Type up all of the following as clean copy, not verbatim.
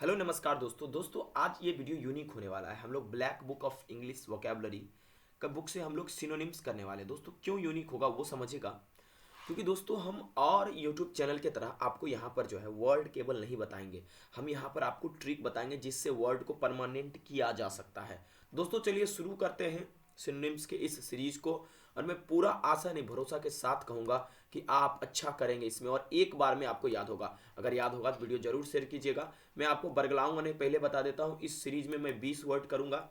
Hello नमस्कार दोस्तों आज ये वीडियो यूनिक होने वाला है। हम लोग black book of English vocabulary का बुक से हम लोग सिनोनिम्स करने वाले हैं। दोस्तों क्यों यूनिक होगा वो समझिएगा, क्योंकि दोस्तों हम और यूट्यूब चैनल की तरह आपको यहाँ पर जो है वर्ड केवल नहीं बताएंगे, हम यहाँ पर आपको ट्रिक बताएंगे जिससे वर्ड को परमानेंट किया जा सकता है। दोस्तों चलिए शुरू करते हैं सिनोनिम्स के इस सीरीज को, और मैं पूरा आशा नहीं भरोसा के साथ कहूँगा कि आप अच्छा करेंगे इसमें और एक बार में आपको याद होगा। अगर याद होगा तो वीडियो जरूर शेयर कीजिएगा। मैं आपको बरगलाऊंगा नहीं, पहले बता देता हूँ, इस सीरीज में मैं 20 वर्ड करूँगा,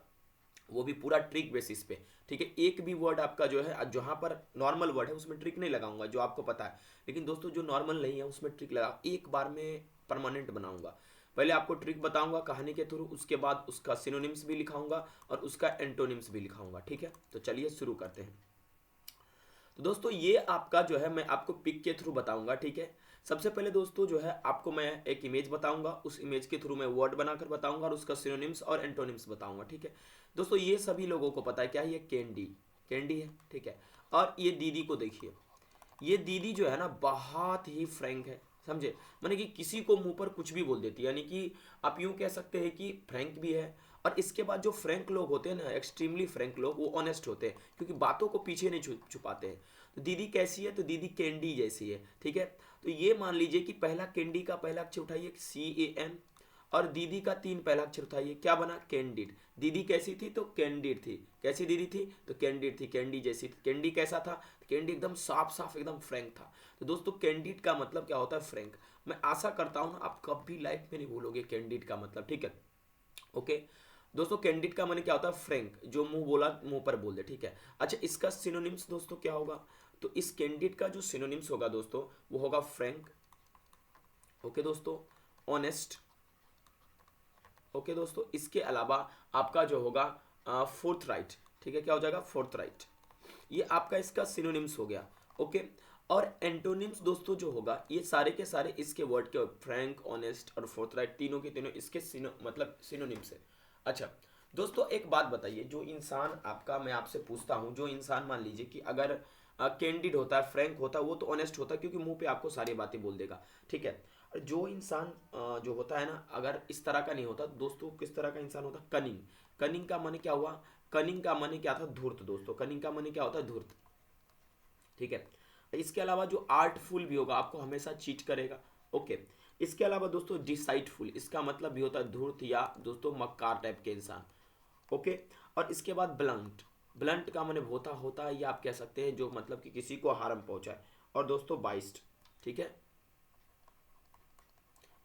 वो भी पूरा ट्रिक बेसिस पे। ठीक है, एक भी वर्ड आपका जो है जहाँ पर नॉर्मल वर्ड है उसमें ट्रिक नहीं लगाऊंगा जो आपको पता है, लेकिन दोस्तों जो नॉर्मल नहीं है उसमें ट्रिक लगा एक बार में परमानेंट बनाऊंगा। पहले आपको ट्रिक बताऊंगा कहानी के थ्रू, उसके बाद उसका सिनोनिम्स भी लिखाऊंगा और उसका एंटोनिम्स भी लिखाऊंगा। ठीक है, तो चलिए शुरू करते हैं। तो दोस्तों ये आपका जो है मैं आपको पिक के थ्रू बताऊंगा। ठीक है, सबसे पहले दोस्तों जो है आपको मैं एक इमेज बताऊंगा, उस इमेज के थ्रू मैं वर्ड बनाकर बताऊंगा और उसका सिनोनिम्स और एंटोनिम्स बताऊंगा। ठीक है दोस्तों, ये सभी लोगों को पता है क्या है, ये कैंडी कैंडी है। ठीक है, और ये दीदी को देखिए, ये दीदी जो है ना बहुत ही फ्रैंक है, समझे, माने कि किसी को मुंह पर कुछ भी बोल देती है, यानी कि आप यूं कह सकते हैं कि फ्रैंक भी है। और इसके बाद जो फ्रैंक लोग होते हैं ना, एक्सट्रीमली फ्रैंक लोग, वो ऑनेस्ट होते हैं क्योंकि बातों को पीछे नहीं छुपाते हैं। तो दीदी कैसी है, तो दीदी कैंडी जैसी है। ठीक है, तो ये मान लीजिए कि पहला कैंडी का पहला अक्षर उठाइए CAN, और दीदी का 3 पहला अक्षर उठाइए, क्या बना, कैंडिड। दीदी कैसी थी, तो कैंडिड थी। कैसी दीदी थी, तो कैंडिड थी, कैंडी जैसी थी। कैंडी कैसा था, कैंडी एकदम साफ साफ एकदम फ्रैंक था। तो दोस्तों कैंडिड का मतलब क्या होता है, फ्रैंक। मैं आशा करता हूँ ना आप कभी लाइफ में नहीं भूलोगे कैंडिड का मतलब। ठीक है, ओके दोस्तों, कैंडिड का माने क्या होता है, फ्रैंक, जो मुंह बोला मुंह पर बोल दे। ठीक है, अच्छा इसका सिनोनिम्स दोस्तों क्या होगा, तो इस कैंडिड का जो सिनोनिम्स होगा दोस्तों वो होगा फ्रैंक। ओके दोस्तों, ऑनेस्ट। ओके दोस्तों, इसके अलावा आपका जो होगा फोर्थ राइट। ठीक है, क्या हो जाएगा, फोर्थ राइट। ये आपका इसका सिनोनिम्स हो गया। ओके, और एंटोनिम्स दोस्तों जो होगा ये सारे के सारे इसके वर्ड के फ्रैंक, ऑनेस्ट और फोर्थ राइट, तीनों के तीनों इसके मतलब सिनोनिम्स है। अच्छा दोस्तों एक बात बताइए, जो इंसान आपका, मैं आपसे पूछता हूँ, जो इंसान मान लीजिए कि अगर कैंडिड होता है, फ्रैंक होता है, वो तो ऑनेस्ट होता है क्योंकि मुंह पे आपको सारी बातें बोल देगा। ठीक है, और जो इंसान जो होता है ना, अगर इस तरह का नहीं होता दोस्तों, किस तरह का इंसान होता, कनिंग। कनिंग का माने क्या हुआ, कनिंग का माने क्या था, धूर्त। दोस्तों कनिंग का माने क्या होता है, धूर्त। ठीक है, इसके अलावा जो आर्टफुल भी होगा, आपको हमेशा चीट करेगा। ओके, इसके अलावा दोस्तों डिसाइटफुल, इसका मतलब भी होता है धूर्त या दोस्तों मक्कार टाइप के इंसान। ओके, और इसके बाद ब्लंट। ब्लंट का माने होता होता है, या आप कह सकते हैं जो मतलब कि किसी को हार्म पहुंचाए। और दोस्तों बाइस्ट। ठीक है,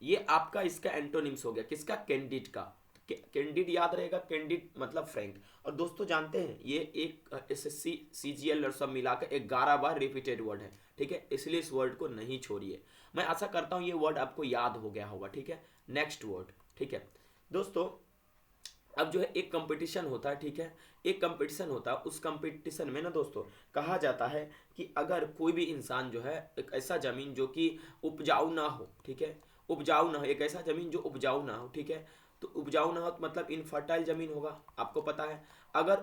ये आपका इसका एंटोनिम्स हो गया, किसका, कैंडिड का। कैंडिड याद रहेगा, कैंडिड मतलब फ्रैंक। और दोस्तों जानते हैं ये एक SSC CGL और सब मिलाकर 11 बार रिपीटेड वर्ड है। ठीक है, इसलिए इस वर्ड को नहीं छोड़िए। मैं आशा करता हूं ये वर्ड आपको याद हो गया होगा। ठीक है, नेक्स्ट वर्ड। ठीक है दोस्तों, अब जो है एक कंपटीशन होता है। ठीक है, एक कंपटीशन होता है, उस कंपटीशन में ना दोस्तों कहा जाता है कि अगर कोई भी इंसान जो है एक ऐसा जमीन जो कि उपजाऊ ना हो, ठीक है, उपजाऊ ना हो, एक ऐसा जमीन जो उपजाऊ ना हो। ठीक है, तो उपजाऊ ना हो तो मतलब इनफर्टाइल जमीन होगा, आपको पता है। अगर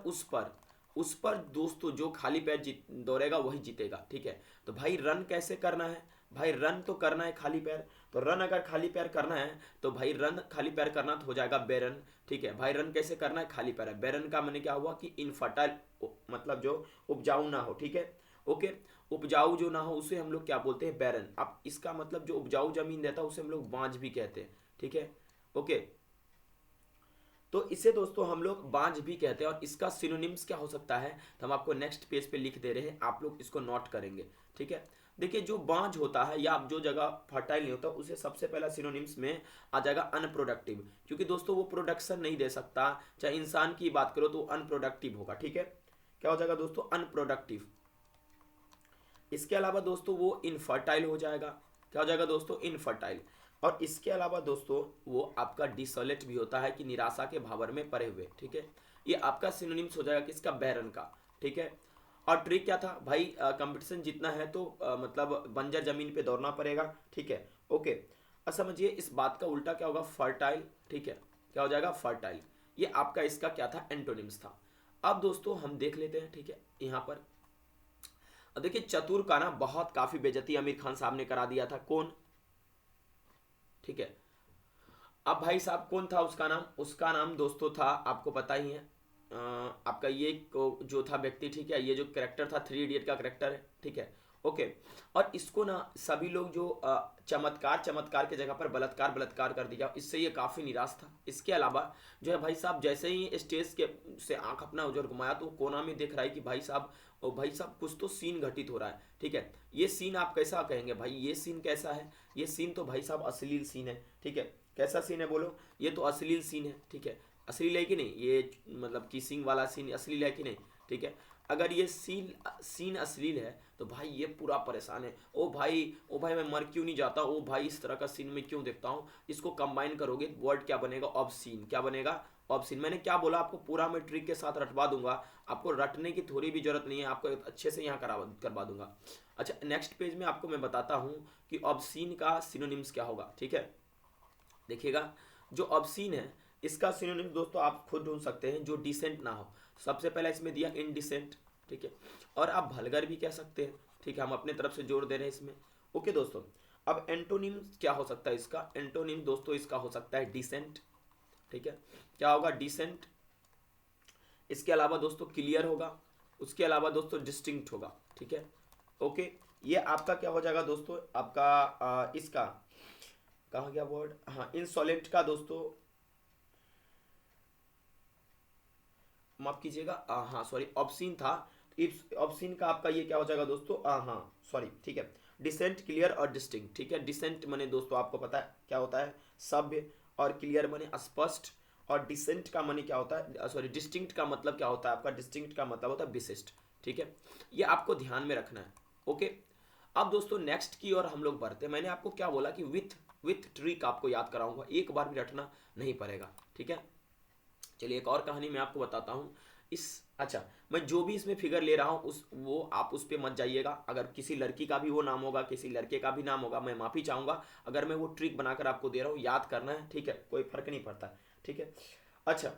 उस पर दोस्तों जो खाली पैर जीत दौड़ेगा वही जीतेगा। ठीक है, तो भाई रन कैसे करना है, भाई रन तो करना है खाली पैर। तो रन अगर खाली पैर करना है तो भाई रन खाली पैर करना तो हो जाएगा बेरन। ठीक है, भाई रन कैसे करना है, खाली पैर है। बेरन का मैंने क्या हुआ कि इनफर्टाइल, मतलब जो उपजाऊ ना हो। ठीक है, ओके, उपजाऊ जो ना हो उसे हम लोग क्या बोलते हैं, बैरन। अब इसका मतलब जो उपजाऊ जमीन रहता है उसे हम लोग बांझ भी कहते हैं। ठीक है, ओके, तो इसे दोस्तों हम लोग बांझ भी कहते हैं। और इसका सिनोनिम्स क्या हो सकता है, तो हम आपको नेक्स्ट पेज पे लिख दे रहे हैं, आप लोग इसको नोट करेंगे। ठीक है, देखिए जो बांझ होता है या जो जगह फर्टाइल नहीं होता उसे सबसे पहला सिनोनिम्स में आ जाएगा अनप्रोडक्टिव, क्योंकि दोस्तों वो प्रोडक्शन नहीं दे सकता। चाहे इंसान की बात करो तो अनप्रोडक्टिव होगा। ठीक है, क्या हो जाएगा दोस्तों, अनप्रोडक्टिव। इसके अलावा दोस्तों वो इनफर्टाइल हो जाएगा, क्या हो जाएगा दोस्तों, इनफर्टाइल। और इसके अलावा दोस्तों वो आपका डिसोलेट भी होता है कि निराशा के भावर में पड़े हुए। ठीक है, ये आपका सिनोनिम्स हो जाएगा किसका, बैरन का। ठीक है, और ट्रिक क्या था भाई, कंपटीशन जीतना है तो मतलब बंजर जमीन पे दौड़ना पड़ेगा। ठीक है, ओके, अब समझिए इस बात का उल्टा क्या होगा, फर्टाइल। ठीक है, क्या हो जाएगा, फर्टाइल। ये आपका इसका क्या था, एंटोनिम्स था। अब दोस्तों हम देख लेते हैं। ठीक है, यहाँ पर अब देखिए चतुर का ना बहुत काफी बेइज्जती आमिर खान साहब ने करा दिया था, कौन, ठीक है, अब भाई साहब कौन था उसका नाम? उसका नाम दोस्तों था, आपको पता ही है, आपका ये जो था व्यक्ति, ठीक है, ये जो करेक्टर था, थ्री इडियट का करेक्टर है, ठीक है, ओके। और इसको ना सभी लोग जो चमत्कार चमत्कार की जगह पर बलात्कार बलात्कार कर दिया, इससे ये काफ़ी निराश था। इसके अलावा जो है भाई साहब, जैसे ही स्टेज के से आंख अपना उजर घुमाया तो कोना में देख रहा है कि भाई साहब, ओ भाई साहब कुछ तो सीन घटित हो रहा है, ठीक है। ये सीन आप कैसा कहेंगे भाई? ये सीन कैसा है? ये सीन तो भाई साहब अश्लील सीन है, ठीक है। कैसा सीन है बोलो? ये तो अश्लील सीन है, ठीक है। अश्लील है कि नहीं? ये मतलब किसिंग वाला सीन अश्लील है कि नहीं? ठीक है। अगर ये सीन सीन अश्लील है तो भाई ये पूरा परेशान है। ओ भाई, ओ भाई, मैं मर क्यों नहीं जाता? ओ भाई, इस तरह का सीन मैं क्यों देखता हूँ? इसको कंबाइन करोगे वर्ड क्या बनेगा? ऑब्सीन। क्या बनेगा? ऑब्सीन। मैंने क्या बोला आपको? पूरा मैं ट्रिक के साथ रटवा दूंगा, आपको रटने की थोड़ी भी जरूरत नहीं है, आपको अच्छे से यहाँ करवा दूंगा। अच्छा, नेक्स्ट पेज में आपको मैं बताता हूँ कि ऑब्सीन का सिनोनिम्स क्या होगा, ठीक है। देखिएगा, जो ऑब्सीन है इसका सिनोनिम दोस्तों आप खुद ढूंढ सकते हैं, जो डिसेंट ना हो। सबसे पहले इसमें दिया इनडिसेंट, ठीक है, और आप भलगर भी कह सकते हैं, ठीक है, हम अपने तरफ से जोड़ दे रहे हैं इसमें, ओके दोस्तों। अब एंटोनिम क्या हो सकता है इसका? एंटोनिम दोस्तों इसका हो सकता है डिसेंट, ठीक है। क्या होगा? डिसेंट। इसके अलावा दोस्तों क्लियर होगा, उसके अलावा दोस्तों डिस्टिंक्ट होगा, ठीक है, ओके। ये आपका क्या हो जाएगा दोस्तों? आपका इसका कहाँ गया वर्ड? हाँ, इंसॉलेंट का दोस्तों, माफ कीजिएगा, हाँ सॉरी, ऑब्सीन था। इफ ऑब्सीन का आपका ये क्या हो जाएगा दोस्तों? हाँ सॉरी, ठीक है, डिसेंट, क्लियर और डिस्टिंक्ट, ठीक है। डिसेंट माने दोस्तों आपको पता है क्या होता है? सभ्य। और क्लियर माने स्पष्ट। और डिसेंट का माने क्या होता है? सॉरी, डिस्टिंक्ट का मतलब क्या होता है आपका? डिस्टिंक्ट का मतलब होता है विशिष्ट, ठीक है। ये आपको ध्यान में रखना है, ओके। अब दोस्तों नेक्स्ट की ओर हम लोग बढ़ते हैं। मैंने आपको क्या बोला कि विथ ट्रिक आपको याद कराऊंगा, एक बार भी रटना नहीं पड़ेगा, ठीक है। चलिए एक और कहानी मैं आपको बताता हूँ इस। अच्छा, मैं जो भी इसमें फिगर ले रहा हूँ उस वो आप उस पर मत जाइएगा। अगर किसी लड़की का भी वो नाम होगा, किसी लड़के का भी नाम होगा, मैं माफ़ी चाहूँगा। अगर मैं वो ट्रिक बनाकर आपको दे रहा हूँ, याद करना है, ठीक है, कोई फर्क नहीं पड़ता, ठीक है। अच्छा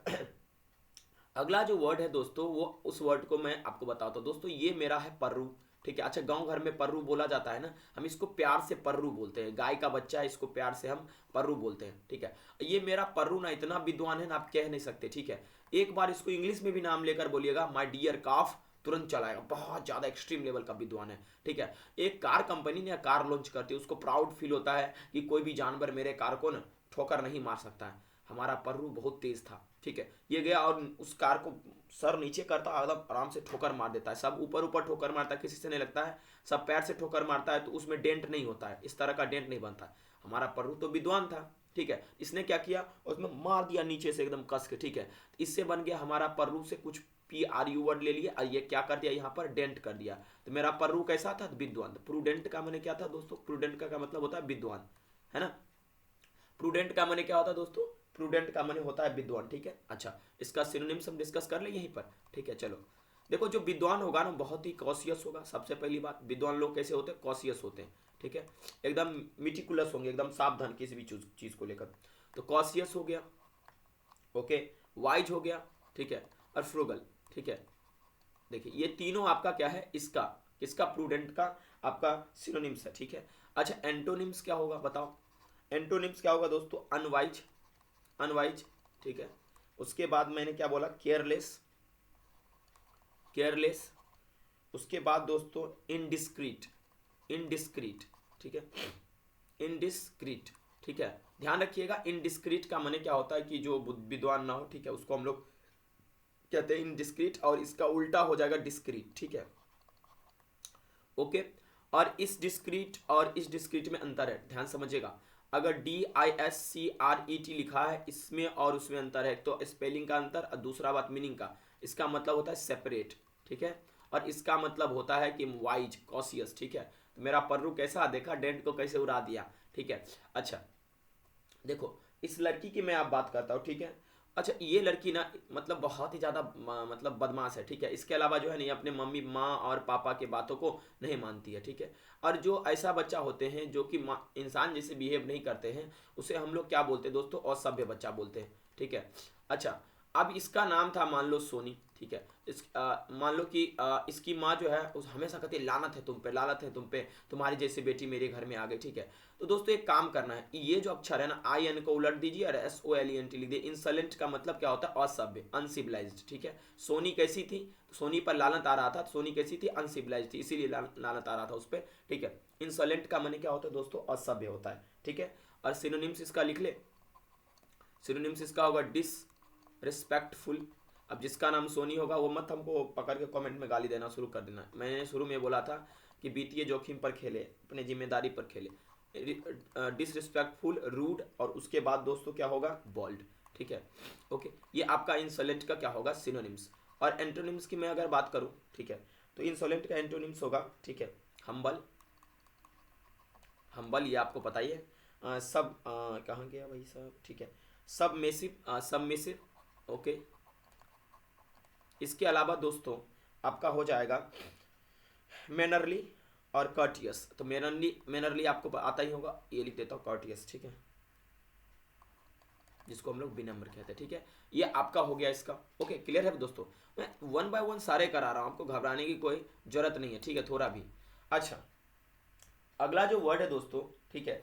अगला जो वर्ड है दोस्तों, वो उस वर्ड को मैं आपको बताता हूँ दोस्तों। ये मेरा है पर्रू, ठीक है। अच्छा, गांव घर में पर्रू बोला जाता है ना, हम इसको प्यार से पर्रू बोलते हैं। गाय का बच्चा है, इसको प्यार से हम पर्रू बोलते हैं, ठीक है। ये मेरा पर्रू ना इतना विद्वान है ना, आप कह नहीं सकते, ठीक है। एक बार इसको इंग्लिश में भी नाम लेकर बोलिएगा, माई डियर काफ, तुरंत चलाएगा। बहुत ज़्यादा एक्सट्रीम लेवल का विद्वान है, ठीक है। एक कार कंपनी ने कार लॉन्च करती है, उसको प्राउड फील होता है कि कोई भी जानवर मेरे कार को ना ठोकर नहीं मार सकता है। हमारा पर्रू बहुत तेज था, ठीक है। ये गया और उस कार को सर नीचे करता, एकदम आराम से ठोकर मार देता है। सब ऊपर ऊपर ठोकर मारता है, किसी से नहीं लगता है। सब पैर से ठोकर मारता है तो उसमें डेंट नहीं होता है, इस तरह का डेंट नहीं बनता। हमारा पर्रू तो विद्वान था, ठीक है। इसने क्या किया? उसमें मार दिया नीचे से एकदम कस के, ठीक है। इससे बन गया हमारा पर्रू से कुछ PRU वर्ड ले लिया और ये क्या कर दिया? यहाँ पर डेंट कर दिया। तो मेरा पर्रू कैसा था? विद्वान। प्रूडेंट का मैंने क्या था दोस्तों? प्रूडेंट का मतलब होता है विद्वान, है ना। प्रूडेंट का माने क्या होता है दोस्तों? प्रूडेंट का माने होता है विद्वान, ठीक है। अच्छा, इसका सिनोनिम्स हम डिस्कस कर ले यहीं पर, ठीक है। चलो देखो, जो विद्वान होगा ना बहुत ही कॉशियस होगा। सबसे पहली बात, विद्वान लोग कैसे होते हैं? कॉशियस होते हैं, ठीक है। एकदम मिटिकुलस होंगे, एकदम सावधान किसी भी चीज को लेकर। तो कॉशियस हो गया, ओके। वाइज हो गया, ठीक है। और फ्रूगल, ठीक है। देखिए ये तीनों आपका क्या है? इसका किसका? प्रूडेंट का आपका सिनोनिम्स है, ठीक है। अच्छा, एंटोनिम्स क्या होगा बताओ? एंटोनिम्स क्या होगा दोस्तों? अनवाइज, अनवाइज, ठीक है। उसके बाद मैंने क्या बोला? Careless, careless. उसके बाद दोस्तों इनडिस्क्रीट, इनडिस्क्रीट, ठीक है, इनडिस्क्रीट, ठीक है। ध्यान रखिएगा, इनडिस्क्रीट का माने क्या होता है कि जो विद्वान ना हो, ठीक है, उसको हम लोग कहते हैं इनडिस्क्रीट, और इसका उल्टा हो जाएगा डिस्क्रीट, ठीक है, ओके। और इस डिस्क्रीट और इस डिस्क्रीट में अंतर है, ध्यान समझिएगा। अगर DISCRET लिखा है, इसमें और उसमें अंतर है। तो स्पेलिंग का अंतर और दूसरा बात मीनिंग का। इसका मतलब होता है सेपरेट, ठीक है। और इसका मतलब होता है कि वाइज, कॉशियस, ठीक है। तो मेरा पर्रू कैसा देखा? डेंट को कैसे उड़ा दिया, ठीक है। अच्छा देखो, इस लड़की की मैं आप बात करता हूँ, ठीक है। अच्छा, ये लड़की ना मतलब बहुत ही ज़्यादा मतलब बदमाश है, ठीक है। इसके अलावा जो है नहीं, अपने मम्मी माँ और पापा के बातों को नहीं मानती है, ठीक है। और जो ऐसा बच्चा होते हैं जो कि इंसान जैसे बिहेव नहीं करते हैं, उसे हम लोग क्या बोलते हैं दोस्तों? असभ्य बच्चा बोलते हैं, ठीक है। अच्छा, अब इसका नाम था मान लो सोनी, ठीक है। मान लो कि इसकी माँ जो है उस हमेशा कहती है लानत है तुम पे, लानत है तुम पे, तुम्हारी जैसी बेटी मेरे घर में आ गई, ठीक है। तो दोस्तों एक काम करना है, ये जो अक्षर है ना आई एन को उलट दीजिए और S O L E N T लिख दीजिए। इंसलेंट का मतलब क्या होता है? असभ्य, अनसिविलाइज्ड, ठीक है। सोनी कैसी थी? तो सोनी पर लानत आ रहा था, सोनी कैसी थी? अनसिविलाइज्ड थी, इसीलिए लानत आ रहा था उस पर, ठीक है। इंसलेंट का माने क्या होता है दोस्तों? असभ्य होता है, ठीक है। और सिनोनिम्स इसका लिख ले, सिनोनिम्स इसका होगा डिसरिस्पेक्टफुल। अब जिसका नाम सोनी होगा वो मत हमको पकड़ के कमेंट में गाली देना शुरू कर देना। मैंने शुरू में बोला था कि वित्तीय जोखिम पर खेले, अपने जिम्मेदारी पर खेले। डिसरिस्पेक्टफुल, रूड, और उसके बाद दोस्तों क्या होगा? बॉल्ड, ठीक है। ओके, ये आपका इंसोलेंट का क्या होगा? सिनोनिम्स। और एंटोनिम्स की मैं अगर बात करूं, ठीक है, तो इंसोलेंट का एंटोनिम्स होगा, ठीक है, हम्बल। हम्बल ये आपको पता ही है। सब कहाँ गया भाई साहब, ठीक है। Submissive, submissive, okay. इसके अलावा दोस्तों आपका हो जाएगा मैनरली और कर्टियस। तो मैनरली, मैनरली आपको आता ही होगा, ये लिख देता हूँ कर्टियस, ठीक है, जिसको हम लोग विनम्र कहते हैं, ठीक है। ये आपका हो गया इसका, ओके। क्लियर है दोस्तों? मैं वन बाय वन सारे करा रहा हूँ, आपको घबराने की कोई जरूरत नहीं है, ठीक है, थोड़ा भी। अच्छा, अगला जो वर्ड है दोस्तों, ठीक है,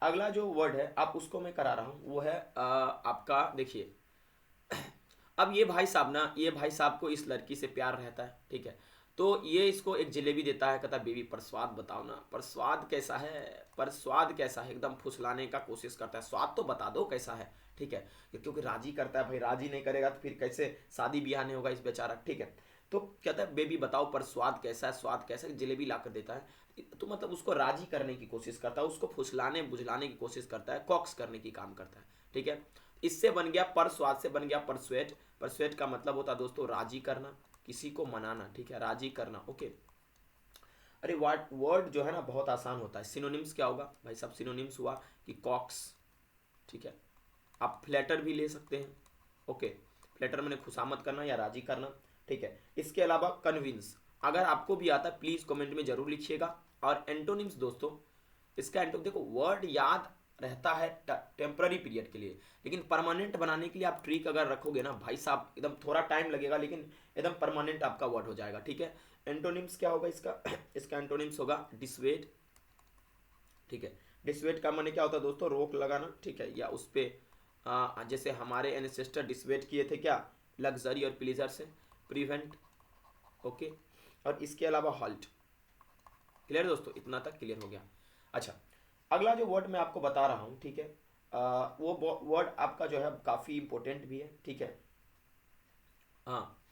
अगला जो वर्ड है आप उसको मैं करा रहा हूँ, वो है आपका, देखिए। अब ये भाई साहब ना, ये भाई साहब को इस लड़की से प्यार रहता है, ठीक है। तो ये इसको एक जलेबी देता है, कहता है बेबी पर स्वाद बताओ ना, पर स्वाद कैसा है, पर स्वाद कैसा है, एकदम फुसलाने का कोशिश करता है, स्वाद तो बता दो कैसा है, ठीक है। क्योंकि राजी करता है, भाई राजी नहीं करेगा तो फिर कैसे शादी ब्याह नहीं होगा इस बेचारा, ठीक है। तो कहता है बेबी बताओ पर स्वाद कैसा है, स्वाद कैसा है, जलेबी ला कर देता है। तो मतलब उसको राजी करने की कोशिश करता है, उसको फुसलाने बुझलाने की कोशिश करता है, कॉक्स करने की काम करता है, ठीक है। इससे बन गया पर, स्वाद से बन गया परसुएट। परसुएट का मतलब होता है दोस्तों राजी करना, किसी को मनाना, ठीक है, राजी करना, ओके। अरे वर्ड वर्ड जो है ना बहुत आसान होता है। सिनोनिम्स क्या होगा भाई साहब? सिनोनिम्स हुआ कि कॉक्स, ठीक है। आप फ्लैटर भी ले सकते हैं, ओके। फ्लैटर मैंने खुशामद करना या राजी करना, ठीक है। इसके अलावा कन्विंस, अगर आपको भी आता है प्लीज कमेंट में जरूर लिखिएगा। और एंटोनिम्स दोस्तों, इसका एंटो देखो, वर्ड याद रहता है टेम्पररी पीरियड के लिए, लेकिन परमानेंट बनाने के लिए आप ट्रिक अगर रखोगे ना भाई साहब, एकदम थोड़ा टाइम लगेगा लेकिन एकदम परमानेंट आपका वर्ड हो जाएगा, ठीक है। एंटोनिम्स क्या होगा इसका? इसका एंटोनिम्स होगा डिसवेट, ठीक है। डिसवेट का माने क्या होता है दोस्तों? रोक लगाना, ठीक है, या उस पर जैसे हमारे एंसेस्टर डिसवेट किए थे क्या? लग्जरी और प्लीजर से। Prevent, okay. और इसके अलावा हॉल्ट। क्लियर दोस्तों? इतना तक क्लियर हो गया। अच्छा, अगला जो वर्ड मैं आपको बता रहा हूँ, ठीक है, वो वर्ड आपका जो है काफ़ी इंपॉर्टेंट भी है, ठीक है। हाँ,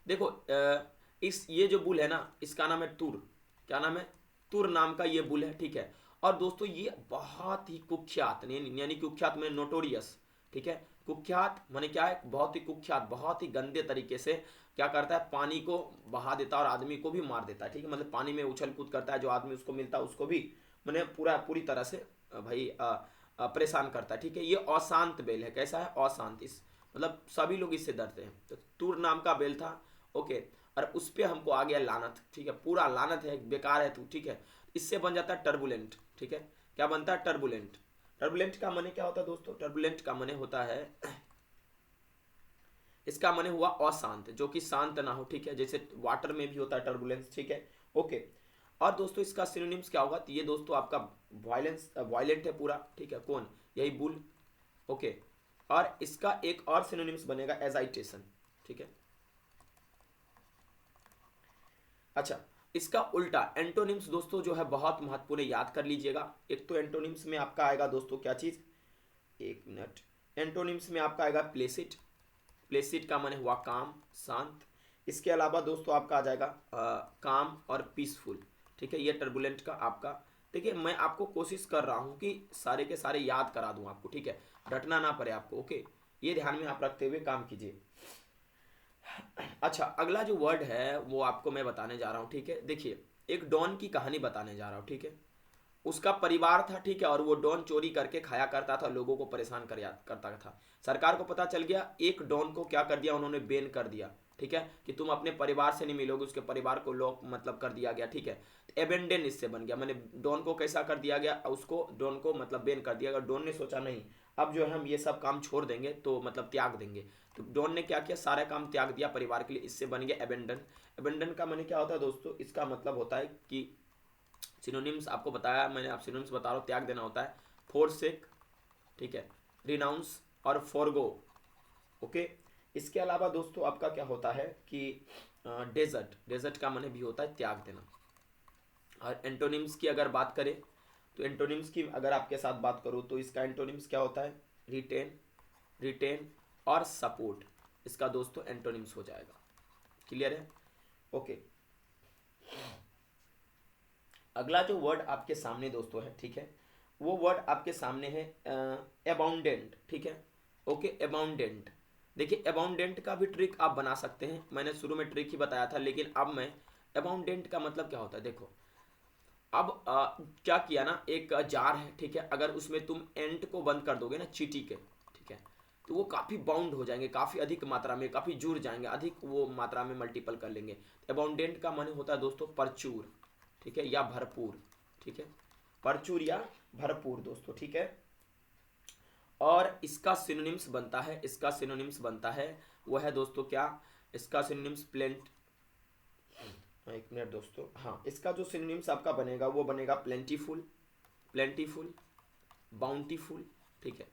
देखो, इस ये जो बुल है ना, इसका नाम है तुर। क्या नाम है? तुर नाम का ये बुल है, ठीक है। और दोस्तों ये बहुत ही कुख्यात, यानी कुख्यात में नोटोरियस, ठीक है। कुख्यात माने क्या है? बहुत ही कुख्यात, बहुत ही गंदे तरीके से क्या करता है? पानी को बहा देता है और आदमी को भी मार देता है, ठीक है। मतलब पानी में उछल कूद करता है, जो आदमी उसको मिलता है उसको भी मैंने पूरी तरह से भाई परेशान करता है, ठीक है। ये अशांत बेल है। कैसा है? अशांत। इस मतलब सभी लोग इससे डरते हैं। तो तुर नाम का बेल था, ओके। और उस पर हमको आ गया लानत, ठीक है, पूरा लानत है, बेकार है तू, ठीक है। इससे बन जाता है टर्बुलेंट, ठीक है। क्या बनता है? टर्बुलेंट। टर्बुलेंट का माने क्या होता है दोस्तों? टर्बुलेंट का माने होता है, इसका माने हुआ अशांत, जो कि शांत ना हो, ठीक है। जैसे वाटर में भी होता है टर्बुलेंस, ठीक है, ओके। और दोस्तों इसका सिनोनिम्स क्या होगा? तो ये दोस्तों आपका वायलेंस, वायलेंट है पूरा, ठीक है। कौन? यही बुल, ओके। और इसका एक और सिनोनिम्स बनेगा एजाइटेशन, ठीक है। अच्छा, इसका उल्टा एंटोनिम्स दोस्तों जो है बहुत महत्वपूर्ण, याद कर लीजिएगा। एक तो एंटोनिम्स में आपका आएगा दोस्तों क्या चीज? एक मिनट। एंटोनिम्स में आपका आएगा प्लेसिड। प्लेसिड का माने हुआ काम, शांत। इसके अलावा दोस्तों आपका आ जाएगा काम और पीसफुल, ठीक है। ये टर्बुलेंट का आपका, देखिए मैं आपको कोशिश कर रहा हूँ कि सारे के सारे याद करा दूँ आपको, ठीक है, रटना ना पड़े आपको, ओके। ये ध्यान में आप रखते हुए काम कीजिए। अच्छा, अगला जो वर्ड है वो आपको मैं बताने जा रहा हूँ, ठीक है। देखिए, एक डॉन की कहानी बताने जा रहा हूँ, ठीक है। उसका परिवार था, ठीक है, और वो डॉन चोरी करके खाया करता था, लोगों को परेशान करता था। सरकार को पता चल गया, एक डॉन को क्या कर दिया उन्होंने? बैन कर दिया, ठीक है, कि तुम अपने परिवार से नहीं मिलोगे, उसके परिवार को लॉक मतलब कर दिया गया, ठीक है। तो एबेंडन इससे बन गया, मैंने डॉन को कैसा कर दिया गया, उसको डॉन को मतलब बैन कर दिया गया। डॉन ने सोचा नहीं अब जो है हम ये सब काम छोड़ देंगे, तो मतलब त्याग देंगे, तो डॉन ने क्या किया, सारा काम त्याग दिया परिवार के लिए, इससे बन गया एबेंडन। एबेंडन का मैंने क्या होता है दोस्तों, इसका मतलब होता है कि सिनोनिम्स आपको बताया मैंने, आप सिनोनिम्स बता रहा हूँ, त्याग देना होता है फोरसेक, ठीक है, रिनाउंस और फॉरगो, ओके। इसके अलावा दोस्तों आपका क्या होता है कि डेजर्ट, डेजर्ट का माने भी होता है त्याग देना। और एंटोनिम्स की अगर बात करें तो एंटोनिम्स की अगर आपके साथ बात करूँ तो इसका एंटोनिम्स क्या होता है, रिटेन, रिटेन और सपोर्ट, इसका दोस्तों एंटोनिम्स हो जाएगा। क्लियर है, ओके। अगला जो वर्ड आपके सामने दोस्तों है, ठीक है, वो वर्ड आपके सामने है अबाउंडेंट, ठीक है, ओके। अबाउंडेंट, देखिए अबाउंडेंट का भी ट्रिक आप बना सकते हैं, मैंने शुरू में ट्रिक ही बताया था, लेकिन अब मैं अबाउंडेंट का मतलब क्या होता है देखो। अब क्या किया ना, एक जार है, ठीक है, अगर उसमें तुम एंट को बंद कर दोगे ना चींटी के, ठीक है, तो वो काफ़ी बाउंड हो जाएंगे, काफ़ी अधिक मात्रा में, काफ़ी जुड़ जाएंगे, अधिक वो मात्रा में मल्टीपल कर लेंगे। अबाउंडेंट का माने होता है दोस्तों प्रचुर, ठीक है, या भरपूर, ठीक है, प्रचुर या भरपूर दोस्तों, ठीक है। और इसका सिनोनिम्स बनता है, इसका सिनोनिम्स बनता है वो है दोस्तों क्या, इसका सिनोनिम्स प्लेंट, एक मिनट दोस्तों, हाँ, इसका जो सिनोनिम्स आपका बनेगा वो बनेगा प्लेंटीफुल, प्लेंटीफुल, बाउंटीफुल, ठीक है।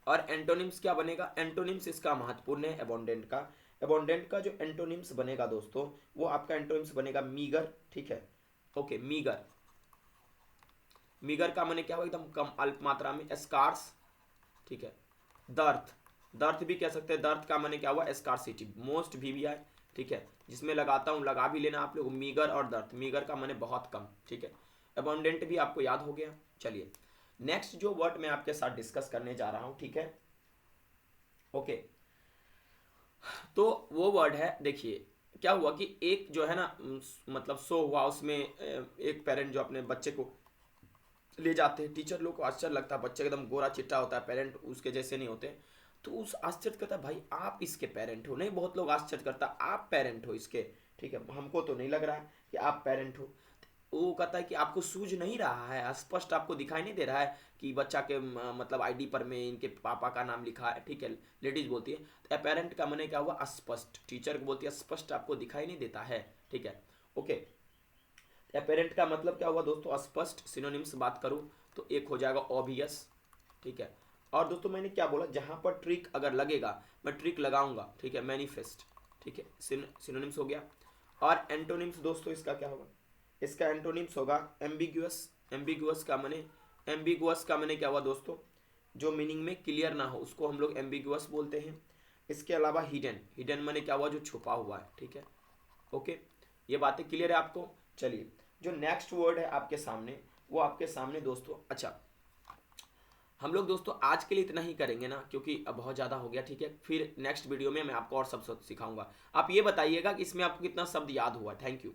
और एंटोनिम्स क्या बनेगा, एंटोनिम्स इसका महत्वपूर्ण है अबोंडेंट का। अबोंडेंट का जो एंटोनिम्स बनेगा दोस्तों, वो आपका एंटोनिम्स बनेगा मीगर, ठीक है, ओके, मीगर। मीगर का माने क्या हुआ, एकदम कम, अल्प मात्रा में। स्कार्स, ठीक है, दर्थ, दर्थ भी कह सकते हैं, दर्थ का माने क्या हुआ, स्कार्सिटी, मोस्ट भी है, ठीक है, जिसमें लगाता हूँ लगा भी लेना आप लोग, मीगर और दर्थ, मीगर का माने बहुत कम, ठीक है। अबोंडेंट भी आपको याद हो गया। चलिए नेक्स्ट जो वर्ड मैं आपके साथ डिस्कस करने जा रहा हूँ, ठीक है, ओके, तो वो वर्ड है, देखिए क्या हुआ कि एक जो है ना मतलब शो हुआ, उसमें एक पेरेंट जो अपने बच्चे को ले जाते हैं, टीचर लोग को आश्चर्य लगता है, बच्चे एकदम गोरा चिट्टा होता है, पेरेंट उसके जैसे नहीं होते, तो उस आश्चर्य करता है, भाई आप इसके पेरेंट हो, नहीं बहुत लोग आश्चर्य करता आप पेरेंट हो इसके, ठीक है, हमको तो नहीं लग रहा है कि आप पेरेंट हो। वो कहता है कि आपको सूझ नहीं रहा है, स्पष्ट आपको दिखाई नहीं दे रहा है कि बच्चा के मतलब आईडी पर में इनके पापा का नाम लिखा है, ठीक है, लेडीज बोलती है, तो अपेरेंट का मैंने क्या हुआ, स्पष्ट, टीचर को बोलती है स्पष्ट आपको दिखाई नहीं देता है, ठीक है, ओके। अपेरेंट का मतलब क्या हुआ दोस्तों, स्पष्ट। सिनोनिम्स बात करूं तो एक हो जाएगा ऑब्वियस, ठीक है। और दोस्तों मैंने क्या बोला, जहां पर ट्रिक अगर लगेगा मैं ट्रिक लगाऊंगा, ठीक है, मैनिफेस्ट, ठीक है, सिनोनिम्स हो गया। और एंटोनिम्स दोस्तों इसका क्या होगा, इसका एंटोनिम्स होगा एम्बिगुअस, एम्बिगुअस का माने, एम्बिगुअस का माने क्या हुआ दोस्तों, जो मीनिंग में क्लियर ना हो उसको हम लोग एम्बिगुअस बोलते हैं। इसके अलावा हिडन, हिडन माने क्या हुआ, जो छुपा हुआ है, ठीक है, ओके। ये बातें क्लियर है आपको। चलिए जो नेक्स्ट वर्ड है आपके सामने, वो आपके सामने दोस्तों, अच्छा हम लोग दोस्तों आज के लिए इतना ही करेंगे ना, क्योंकि अब बहुत ज़्यादा हो गया, ठीक है, फिर नेक्स्ट वीडियो में मैं आपको और सब सिखाऊंगा। आप ये बताइएगा कि इसमें आपको कितना शब्द याद हुआ। Thank you.